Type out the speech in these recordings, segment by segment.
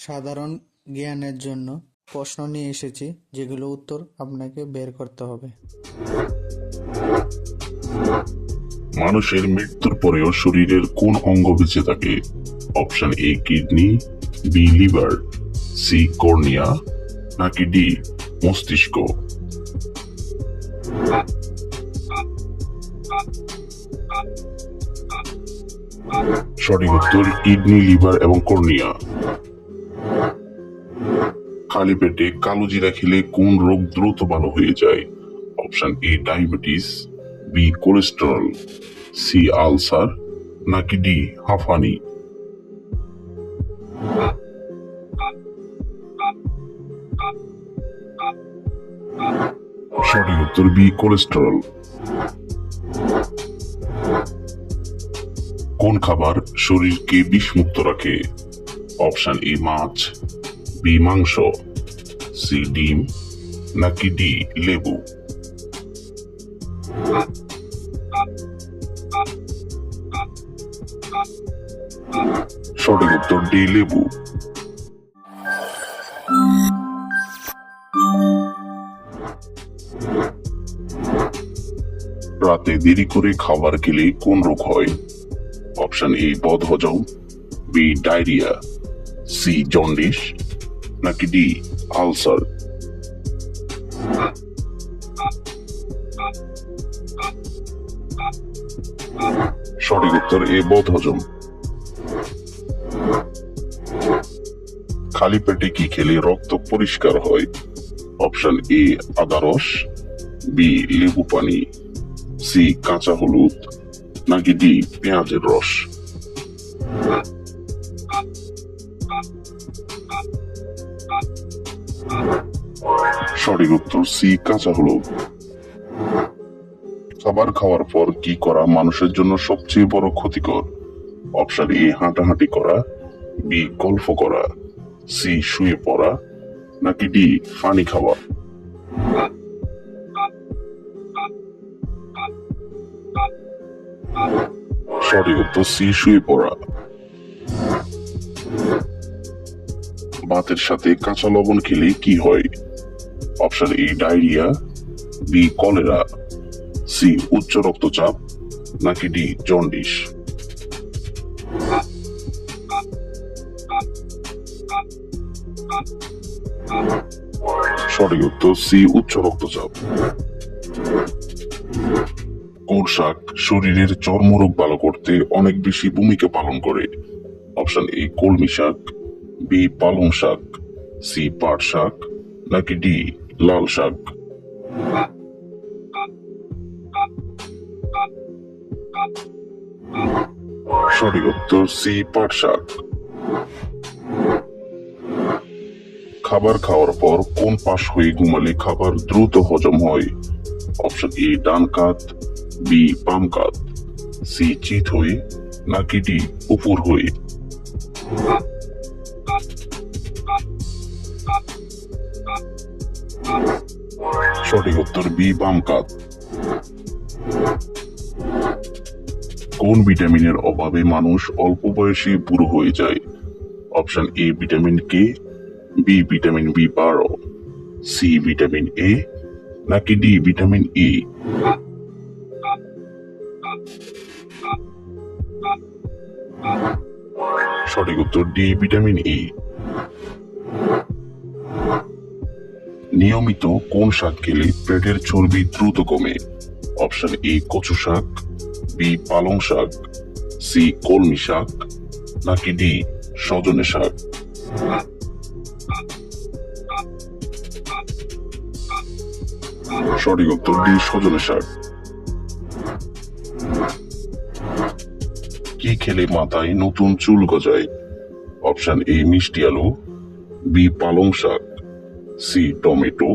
সাধারণ জ্ঞানের জন্য প্রশ্ন নিয়ে এসেছি, যেগুলো উত্তর আপনাকে বের করতে হবে। মানুষের মৃত্যুর পরেও শরীরের কোন অঙ্গ বেঁচে থাকে? Option A kidney, B liver, C cornea, নাকি ডি মস্তিষ্ক? সঠিক উত্তর কিডনি, লিভার এবং কর্নিয়া। খালি পেটে কালো জিরা খেলে কোন রোগ দ্রুত ভালো হয়ে যায়? Option A diabetes, B cholesterol, C ulcer, নাকি ডি হাঁফানি? সঠিক উত্তর বি কোলেস্টেরল। কোন খাবার শরীরকে বিষমুক্ত রাখে? অপশন এ মাছ, বি মাংস, সি ডিম, নাকি ডি লেবু? সঠিক উত্তর ডি লেবু। রাতে দেরি করে খাবার খেলে কোন রোগ হয়? অপশন এ বদহজম, বি ডায়রিয়া, সি জন্ডিস, নাকি ডি আলসার? সঠিক উত্তর এ বদহজম। খালি পেটে কি খেলে রক্ত পরিষ্কার হয়? অপশন এ আদা রস, বি লেবু পানি, সি কাঁচা হলুদ, নাকি ডি পেঁয়াজের রস? সঠিক উত্তর সি কাঁচা হলুদ। খাবার খাওয়ার পর কি করা মানুষের জন্য সবচেয়ে বড় ক্ষতিকর? অপশন এ হাঁটাহাঁটি করা, বি গল্প করা, সি শুয়ে পড়া, নাকি ডি পানি খাওয়া? সঠিক উত্তর সি শুয়ে পড়া। ভাতের সাথে কাঁচা লবণ খেলে কি হয়? Option A diarrhoea, B cholera, C উচ্চ রক্তচাপ, নাকি ডি জন্ডিস? সঠিক উত্তর সি উচ্চ রক্তচাপ। কোন শাক শরীরের চর্মরোগ ভালো করতে অনেক বেশি ভূমিকা পালন করে? অপশন এ কলমি শাক, বি পালং শাক, সি পাট শাক, নাকি ডি লাল শাক? সঠিক উত্তর সি পাট শাক। খাবার খাওয়ার পর কোন পাশ হয়ে ঘুমালে খাবার দ্রুত হজম হয়? অপশন এ ডান কাত, বি বাম কাত, সি চিত হয়ে, নাকি ডি উপর হয়ে? সঠিক উত্তর বি বাম কাত। কোন ভিটামিনের অভাবে মানুষ অল্প বয়সে বুড়ো হয়ে যায়? Option A vitamin K, B vitamin বি12, সি ভিটামিন এ, নাকি ডি ভিটামিন ই? সঠিক উত্তর ডি ভিটামিন ই। নিয়মিত কোন শাক খেলে পেটের চর্বি দ্রুত কমে? অপশন এ কচু শাক, বি পালং শাক, সি কলমি শাক, নাকি ডি সজনে শাক? সঠিক উত্তর ডি সজনে শাক। কি খেলে মাথায় নতুন চুল গজায়? অপশন এ মিষ্টি আলু, বি পালং শাক, সি টমেটো,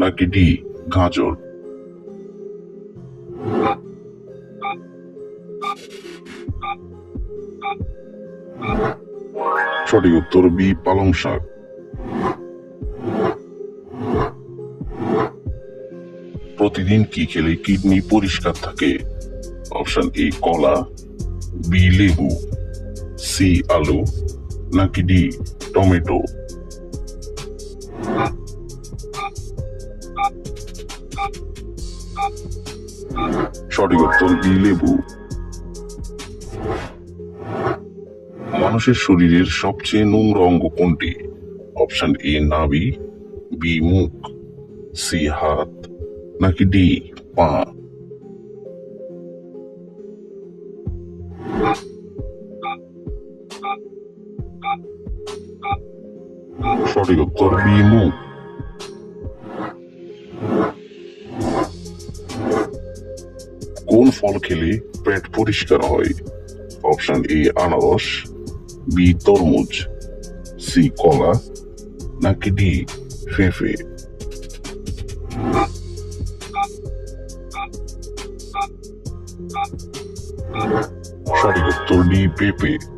নাকি ডি গাজর? সঠিক উত্তর বি পালং শাক। প্রতিদিন কি খেলে কিডনি পরিষ্কার থাকে? অপশন এ কলা, বি লেবু, সি আলু, নাকি ডি টমেটো? সঠিক উত্তর বি লেবু। মানুষের শরীরের সবচেয়ে নোংরা অঙ্গ কোনটি? অপশন এ নাভি, বি মুখ, সি হাত, নাকি ডি পা? সঠিক উত্তর বি মুখ। কোন ফল খেলে পেট পরিষ্কার হয়? অপশন এ আনারস, বি তরমুজ, সি কলা, নাকি ডি পেঁপে? সঠিক উত্তর ডি পেঁপে।